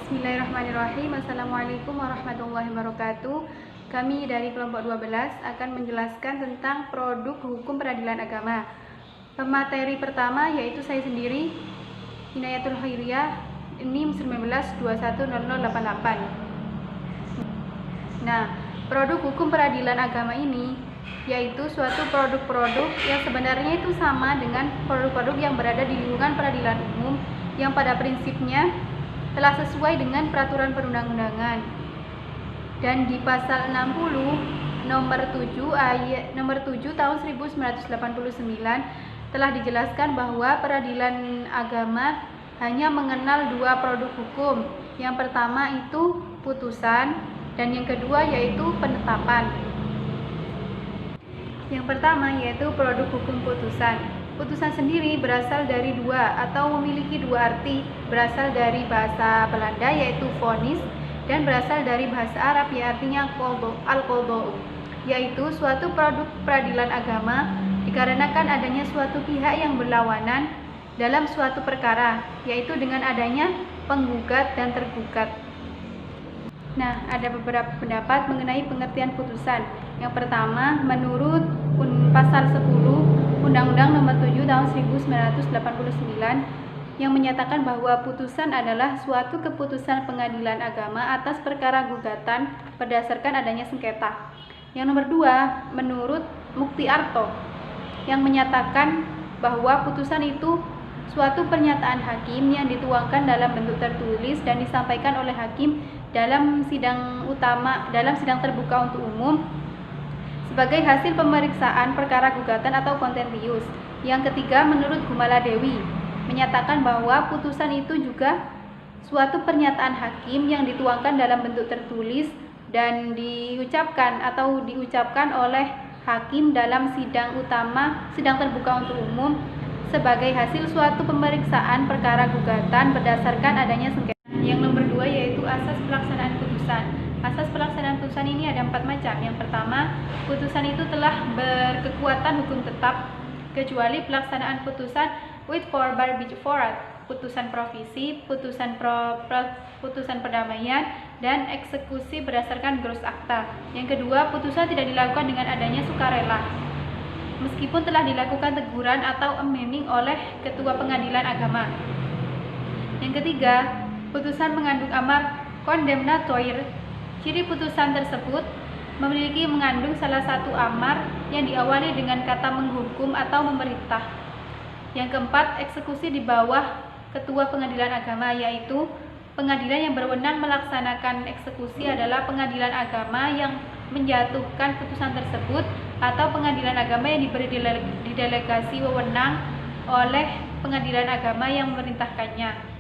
Bismillahirrahmanirrahim. Assalamualaikum warahmatullahi wabarakatuh. Kami dari kelompok 12 akan menjelaskan tentang produk hukum peradilan agama. Pemateri pertama yaitu saya sendiri, Inayatul Khairiyah, NIM 19210088. Nah, produk hukum peradilan agama ini yaitu suatu produk-produk yang sebenarnya itu sama dengan produk-produk yang berada di lingkungan peradilan umum yang pada prinsipnya telah sesuai dengan peraturan perundang-undangan. Dan di pasal 60 nomor 7 tahun 1989 telah dijelaskan bahwa peradilan agama hanya mengenal dua produk hukum. Yang pertama itu putusan dan yang kedua yaitu penetapan. Yang pertama yaitu produk hukum putusan. Putusan sendiri berasal dari dua atau memiliki dua arti, berasal dari bahasa Belanda yaitu vonis dan berasal dari bahasa Arab yang artinya al-qadha, yaitu suatu produk peradilan agama dikarenakan adanya suatu pihak yang berlawanan dalam suatu perkara, yaitu dengan adanya penggugat dan tergugat. Nah, ada beberapa pendapat mengenai pengertian putusan. Yang pertama, menurut pasal 10 Undang-Undang Nomor 7 Tahun 1989 yang menyatakan bahwa putusan adalah suatu keputusan pengadilan agama atas perkara gugatan berdasarkan adanya sengketa. Yang nomor 2, menurut Muktiarto yang menyatakan bahwa putusan itu suatu pernyataan hakim yang dituangkan dalam bentuk tertulis dan disampaikan oleh hakim dalam sidang terbuka untuk umum sebagai hasil pemeriksaan perkara gugatan atau kontentius. Yang ketiga, menurut Gumala Dewi menyatakan bahwa putusan itu juga suatu pernyataan hakim yang dituangkan dalam bentuk tertulis dan diucapkan oleh hakim dalam sidang terbuka untuk umum sebagai hasil suatu pemeriksaan perkara gugatan berdasarkan adanya sengketa. Yang nomor 2 yaitu asas pelaksanaan putusan. Asas pelaksanaan putusan ini ada 4 macam. Yang pertama, putusan itu telah berkekuatan hukum tetap kecuali pelaksanaan putusan with forbar bijuforat, putusan provisi, putusan perdamaian, dan eksekusi berdasarkan gross akta. Yang kedua, putusan tidak dilakukan dengan adanya sukarela, meskipun telah dilakukan teguran atau amending oleh ketua pengadilan agama. Yang ketiga, putusan mengandung amar kondemnatoir. Ciri putusan tersebut mengandung salah satu amar yang diawali dengan kata menghukum atau memerintah. Yang keempat, eksekusi di bawah ketua pengadilan agama, yaitu pengadilan yang berwenang melaksanakan eksekusi adalah pengadilan agama yang menjatuhkan putusan tersebut atau pengadilan agama yang diberi didelegasi wewenang oleh pengadilan agama yang memerintahkannya.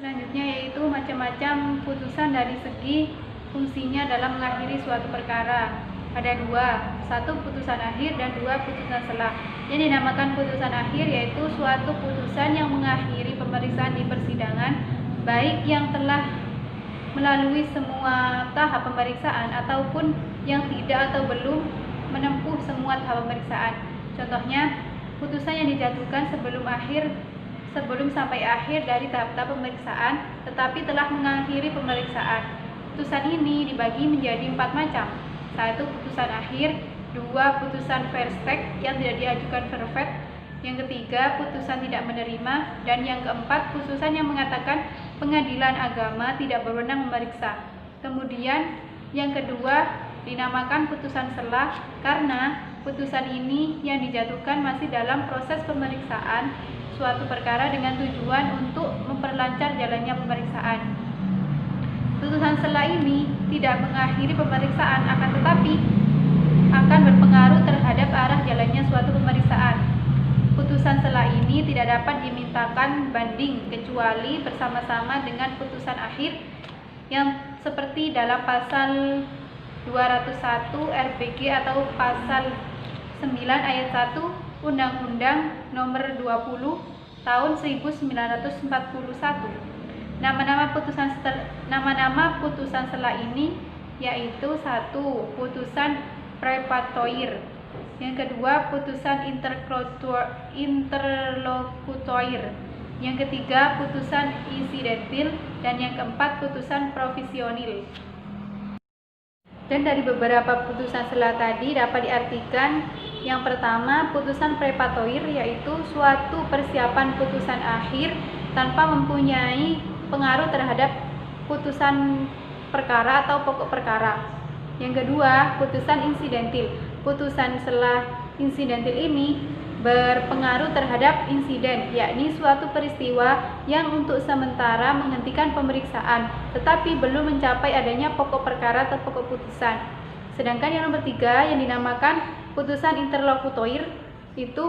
Selanjutnya yaitu macam-macam putusan dari segi fungsinya dalam mengakhiri suatu perkara. Ada dua, satu putusan akhir dan dua putusan selah. Yang dinamakan putusan akhir yaitu suatu putusan yang mengakhiri pemeriksaan di persidangan, baik yang telah melalui semua tahap pemeriksaan ataupun yang tidak atau belum menempuh semua tahap pemeriksaan. Contohnya, putusan yang dijatuhkan sebelum sampai akhir dari tahap-tahap pemeriksaan tetapi telah mengakhiri pemeriksaan. Putusan ini dibagi menjadi 4 macam. 1. Putusan akhir. 2. Putusan verstek yang tidak diajukan vervet. Yang ketiga, putusan tidak menerima. Dan yang keempat, putusan yang mengatakan pengadilan agama tidak berwenang memeriksa. Kemudian yang kedua dinamakan putusan selah karena putusan ini yang dijatuhkan masih dalam proses pemeriksaan suatu perkara dengan tujuan untuk memperlancar jalannya pemeriksaan. Putusan selah ini tidak mengakhiri pemeriksaan, akan tetapi akan berpengaruh terhadap arah jalannya suatu pemeriksaan. Putusan selah ini tidak dapat dimintakan banding kecuali bersama-sama dengan putusan akhir yang seperti dalam pasal 201 RPG atau pasal 9 ayat 1 Undang-Undang Nomor 20 Tahun 1941. Nama-nama putusan selah ini yaitu 1. Putusan prepatoir. Yang kedua, putusan interlokutoir. Yang ketiga, putusan insidentil, dan yang keempat, putusan provisionil. Dan dari beberapa putusan selah tadi dapat diartikan, yang pertama, putusan prepatoir, yaitu suatu persiapan putusan akhir tanpa mempunyai pengaruh terhadap putusan perkara atau pokok perkara. Yang kedua, putusan insidentil. Putusan selah insidentil ini berpengaruh terhadap insiden, yakni suatu peristiwa yang untuk sementara menghentikan pemeriksaan, tetapi belum mencapai adanya pokok perkara atau pokok putusan. Sedangkan yang nomor 3 yang dinamakan putusan interlokutoir, itu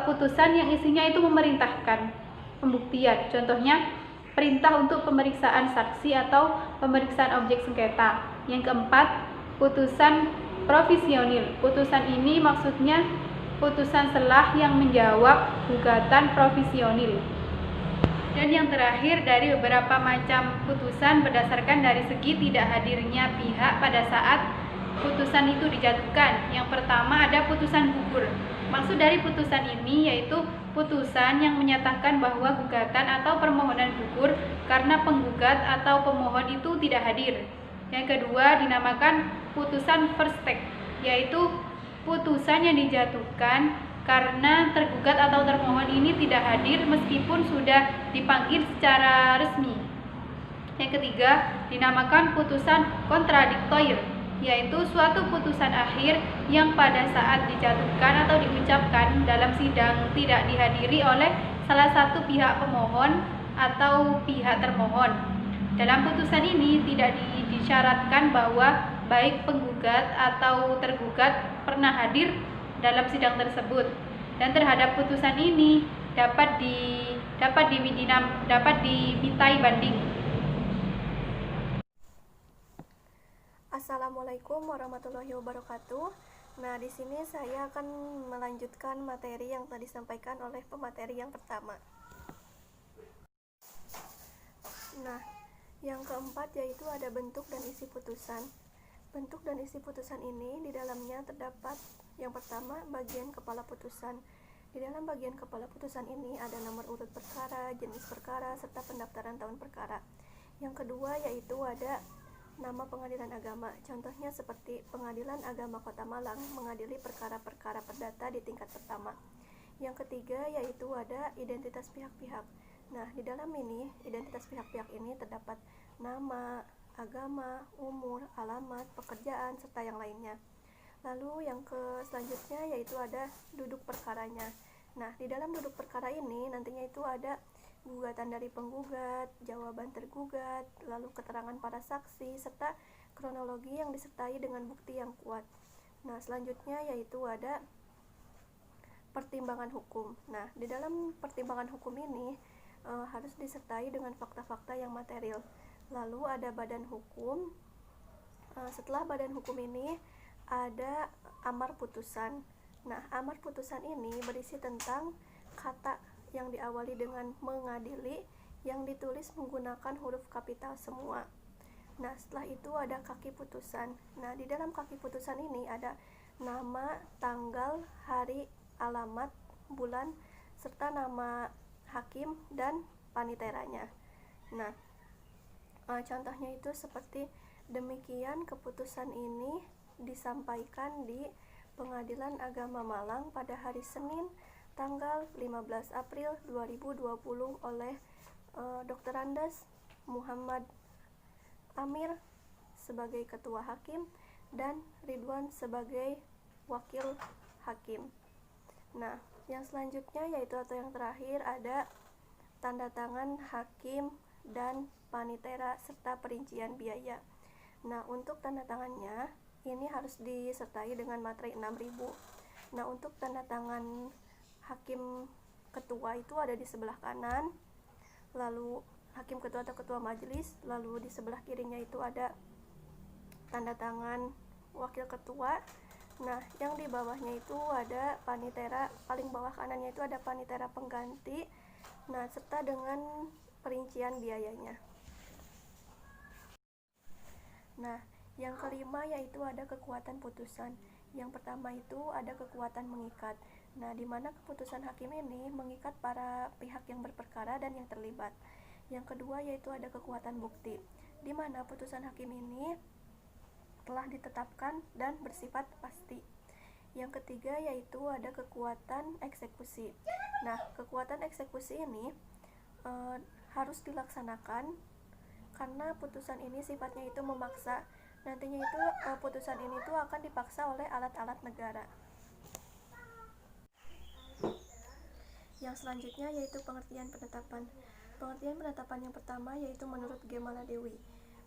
putusan yang isinya itu memerintahkan pembuktian. Contohnya, perintah untuk pemeriksaan saksi atau pemeriksaan objek sengketa. Yang keempat, putusan provisionil. Putusan ini maksudnya putusan selah yang menjawab gugatan provisionil. Dan yang terakhir, dari beberapa macam putusan berdasarkan dari segi tidak hadirnya pihak pada saat putusan itu dijatuhkan. Yang pertama ada putusan gugur. Maksud dari putusan ini yaitu putusan yang menyatakan bahwa gugatan atau permohonan gugur karena penggugat atau pemohon itu tidak hadir. Yang kedua dinamakan putusan first take, yaitu putusan yang dijatuhkan karena tergugat atau termohon ini tidak hadir meskipun sudah dipanggil secara resmi. Yang ketiga dinamakan putusan kontradiktoir, yaitu suatu putusan akhir yang pada saat dijatuhkan atau diucapkan dalam sidang tidak dihadiri oleh salah satu pihak pemohon atau pihak termohon. Dalam putusan ini tidak disyaratkan bahwa baik penggugat atau tergugat pernah hadir dalam sidang tersebut, dan terhadap putusan ini dapat dimintai banding. Assalamualaikum warahmatullahi wabarakatuh. Nah, di sini saya akan melanjutkan materi yang tadi disampaikan oleh pemateri yang pertama. Nah, yang keempat yaitu ada bentuk dan isi putusan. Bentuk dan isi putusan ini di dalamnya terdapat yang pertama bagian kepala putusan. Di dalam bagian kepala putusan ini ada nomor urut perkara, jenis perkara, serta pendaftaran tahun perkara. Yang kedua yaitu ada nama pengadilan agama. Contohnya seperti Pengadilan Agama Kota Malang mengadili perkara-perkara perdata di tingkat pertama. Yang ketiga yaitu ada identitas pihak-pihak. Nah, di dalam ini identitas pihak-pihak ini terdapat nama, agama, umur, alamat, pekerjaan, serta yang lainnya. Lalu yang selanjutnya yaitu ada duduk perkaranya. Nah, di dalam duduk perkara ini nantinya itu ada gugatan dari penggugat, jawaban tergugat, lalu keterangan para saksi, serta kronologi yang disertai dengan bukti yang kuat. Nah, selanjutnya yaitu ada pertimbangan hukum. Nah, di dalam pertimbangan hukum ini harus disertai dengan fakta-fakta yang material. Lalu ada badan hukum. Setelah badan hukum ini ada amar putusan. Nah, amar putusan ini berisi tentang kata yang diawali dengan mengadili yang ditulis menggunakan huruf kapital semua. Nah, setelah itu ada kaki putusan. Nah, di dalam kaki putusan ini ada nama, tanggal, hari, alamat, bulan, serta nama hakim dan paniteranya. Nah, contohnya itu seperti demikian keputusan ini disampaikan di Pengadilan Agama Malang pada hari Senin tanggal 15 April 2020 oleh Dr. Andes Muhammad Amir sebagai ketua hakim dan Ridwan sebagai wakil hakim. Nah, yang selanjutnya yaitu atau yang terakhir ada tanda tangan hakim dan panitera serta perincian biaya. Nah, untuk tanda tangannya ini harus disertai dengan materai 6.000. Nah, untuk tanda tangan hakim ketua itu ada di sebelah kanan, lalu hakim ketua atau ketua majelis, lalu di sebelah kirinya itu ada tanda tangan wakil ketua. Nah, yang di bawahnya itu ada panitera, paling bawah kanannya itu ada panitera pengganti, nah serta dengan perincian biayanya. Nah, yang kelima yaitu ada kekuatan putusan. Yang pertama itu ada kekuatan mengikat. Nah, di mana keputusan hakim ini mengikat para pihak yang berperkara dan yang terlibat. Yang kedua yaitu ada kekuatan bukti, di mana putusan hakim ini telah ditetapkan dan bersifat pasti. Yang ketiga yaitu ada kekuatan eksekusi. Nah, kekuatan eksekusi ini harus dilaksanakan karena putusan ini sifatnya itu memaksa. Nantinya itu putusan ini tuh akan dipaksa oleh alat-alat negara. Yang selanjutnya yaitu pengertian penetapan. Pengertian penetapan yang pertama yaitu menurut G. Maladewi.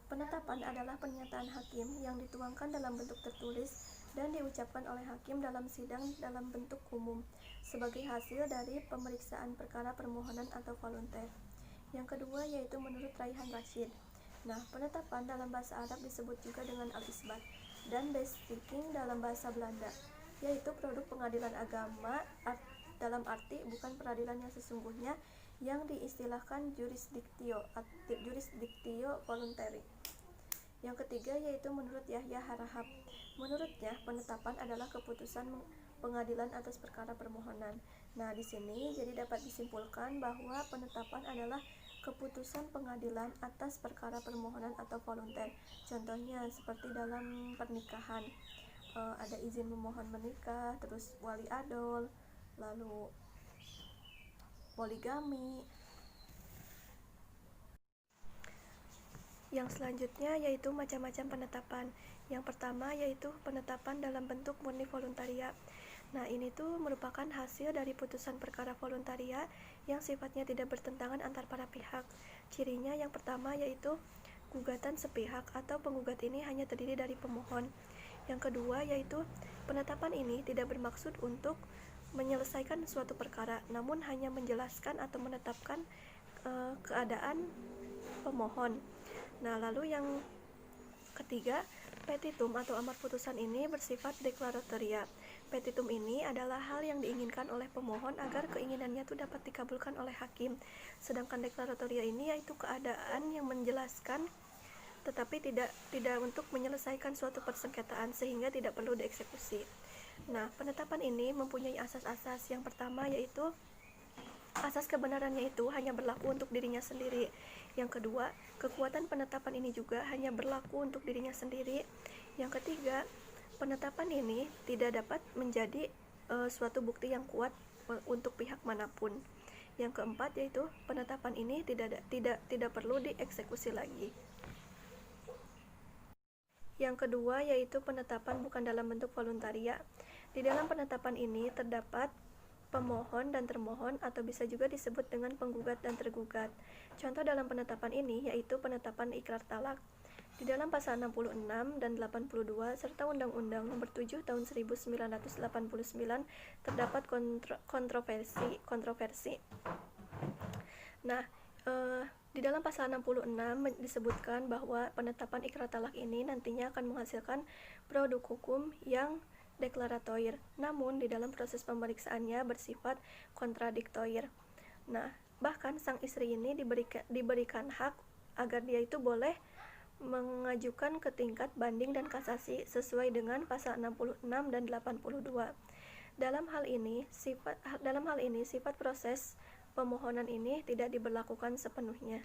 Penetapan adalah pernyataan hakim yang dituangkan dalam bentuk tertulis dan diucapkan oleh hakim dalam sidang dalam bentuk umum sebagai hasil dari pemeriksaan perkara permohonan atau volunter. Yang kedua yaitu menurut Raihan Rashid. Nah, penetapan dalam bahasa Arab disebut juga dengan al-isbat dan beschikking dalam bahasa Belanda, yaitu produk pengadilan agama dalam arti bukan peradilan yang sesungguhnya yang diistilahkan jurisdiktio voluntary. Yang ketiga yaitu menurut Yahya Harahap. Menurutnya, penetapan adalah keputusan pengadilan atas perkara permohonan. Nah, di sini jadi dapat disimpulkan bahwa penetapan adalah keputusan pengadilan atas perkara permohonan atau volunter. Contohnya seperti dalam pernikahan, ada izin memohon menikah, terus wali adol, lalu poligami. Yang selanjutnya yaitu macam-macam penetapan. Yang pertama yaitu penetapan dalam bentuk murni voluntaria. Nah, ini tuh merupakan hasil dari putusan perkara voluntaria yang sifatnya tidak bertentangan antar para pihak. Cirinya yang pertama yaitu gugatan sepihak atau penggugat ini hanya terdiri dari pemohon. Yang kedua yaitu penetapan ini tidak bermaksud untuk menyelesaikan suatu perkara, namun hanya menjelaskan atau menetapkan keadaan pemohon. Nah, lalu yang ketiga, petitum atau amar putusan ini bersifat deklaratoria. Petitum ini adalah hal yang diinginkan oleh pemohon agar keinginannya itu dapat dikabulkan oleh hakim. Sedangkan deklaratoria ini yaitu keadaan yang menjelaskan tetapi tidak untuk menyelesaikan suatu persengketaan sehingga tidak perlu dieksekusi. Nah, penetapan ini mempunyai asas-asas. Yang pertama yaitu asas kebenarannya itu hanya berlaku untuk dirinya sendiri. Yang kedua, kekuatan penetapan ini juga hanya berlaku untuk dirinya sendiri. Yang ketiga, penetapan ini tidak dapat menjadi suatu bukti yang kuat untuk pihak manapun. Yang keempat yaitu penetapan ini tidak perlu dieksekusi lagi. Yang kedua yaitu penetapan bukan dalam bentuk voluntaria. Di dalam penetapan ini terdapat pemohon dan termohon atau bisa juga disebut dengan penggugat dan tergugat. Contoh dalam penetapan ini yaitu penetapan ikrar talak. Di dalam pasal 66 dan 82 serta Undang-Undang Nomor 7 Tahun 1989 terdapat kontroversi. Nah, di dalam pasal 66 disebutkan bahwa penetapan ikrar talak ini nantinya akan menghasilkan produk hukum yang deklaratoir, namun di dalam proses pemeriksaannya bersifat kontradiktoir. Nah, bahkan sang istri ini diberikan hak agar dia itu boleh mengajukan ke tingkat banding dan kasasi sesuai dengan pasal 66 dan 82. Dalam hal ini sifat proses pemohonan ini tidak diberlakukan sepenuhnya.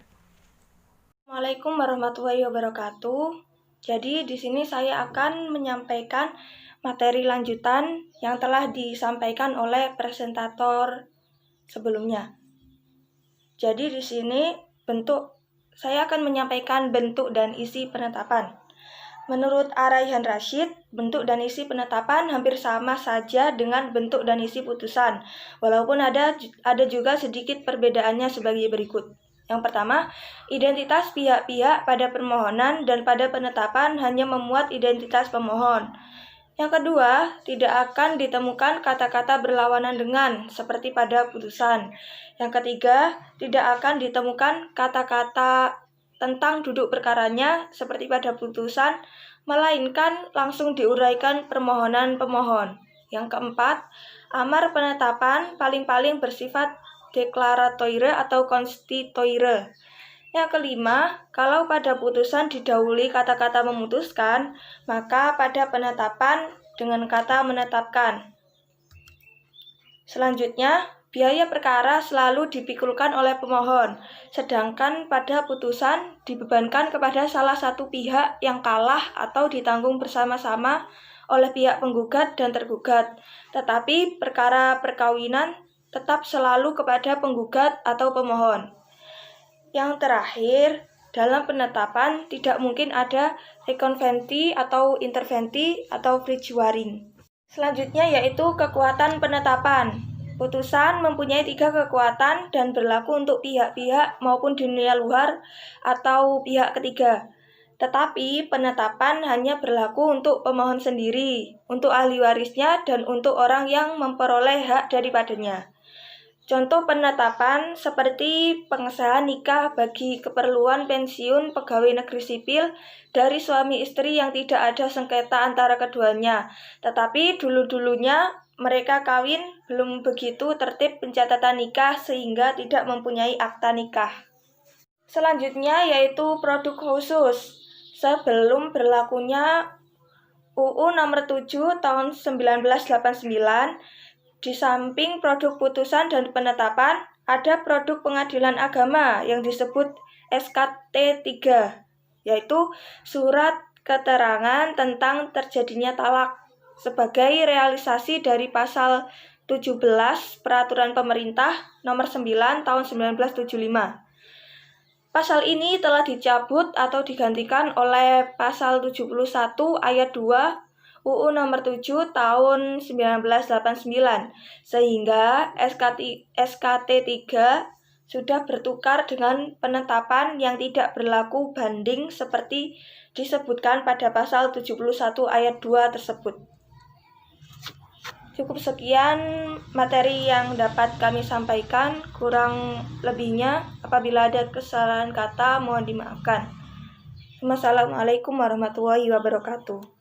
Assalamualaikum warahmatullahi wabarakatuh. Jadi di sini saya akan menyampaikan materi lanjutan yang telah disampaikan oleh presentator sebelumnya. Jadi di sini saya akan menyampaikan bentuk dan isi penetapan. Menurut Raihan Rashid, bentuk dan isi penetapan hampir sama saja dengan bentuk dan isi putusan, walaupun ada juga sedikit perbedaannya sebagai berikut. Yang pertama, identitas pihak-pihak pada permohonan dan pada penetapan hanya memuat identitas pemohon. Yang kedua, tidak akan ditemukan kata-kata berlawanan dengan, seperti pada putusan. Yang ketiga, tidak akan ditemukan kata-kata tentang duduk perkaranya, seperti pada putusan, melainkan langsung diuraikan permohonan pemohon. Yang keempat, amar penetapan paling-paling bersifat deklaratoire atau konstitutoire. Yang kelima, kalau pada putusan didahului kata-kata memutuskan, maka pada penetapan dengan kata menetapkan. Selanjutnya, biaya perkara selalu dipikulkan oleh pemohon, sedangkan pada putusan dibebankan kepada salah satu pihak yang kalah atau ditanggung bersama-sama oleh pihak penggugat dan tergugat. Tetapi perkara perkawinan tetap selalu kepada penggugat atau pemohon. Yang terakhir, dalam penetapan tidak mungkin ada rekonventi atau interventi atau frijuaring. Selanjutnya yaitu kekuatan penetapan. Putusan mempunyai 3 kekuatan dan berlaku untuk pihak-pihak maupun dunia luar atau pihak ketiga. Tetapi penetapan hanya berlaku untuk pemohon sendiri, untuk ahli warisnya, dan untuk orang yang memperoleh hak daripadanya. Contoh penetapan seperti pengesahan nikah bagi keperluan pensiun pegawai negeri sipil dari suami istri yang tidak ada sengketa antara keduanya, tetapi dulu-dulunya mereka kawin belum begitu tertib pencatatan nikah sehingga tidak mempunyai akta nikah. Selanjutnya yaitu produk khusus. Sebelum berlakunya UU Nomor 7 Tahun 1989, di samping produk putusan dan penetapan, ada produk pengadilan agama yang disebut SKT 3, yaitu surat keterangan tentang terjadinya talak sebagai realisasi dari pasal 17 Peraturan Pemerintah Nomor 9 Tahun 1975. Pasal ini telah dicabut atau digantikan oleh pasal 71 ayat 2 UU Nomor 7 Tahun 1989, sehingga SKT 3 sudah bertukar dengan penetapan yang tidak berlaku banding seperti disebutkan pada pasal 71 ayat 2 tersebut. Cukup sekian materi yang dapat kami sampaikan, kurang lebihnya apabila ada kesalahan kata mohon dimaafkan. Wassalamualaikum warahmatullahi wabarakatuh.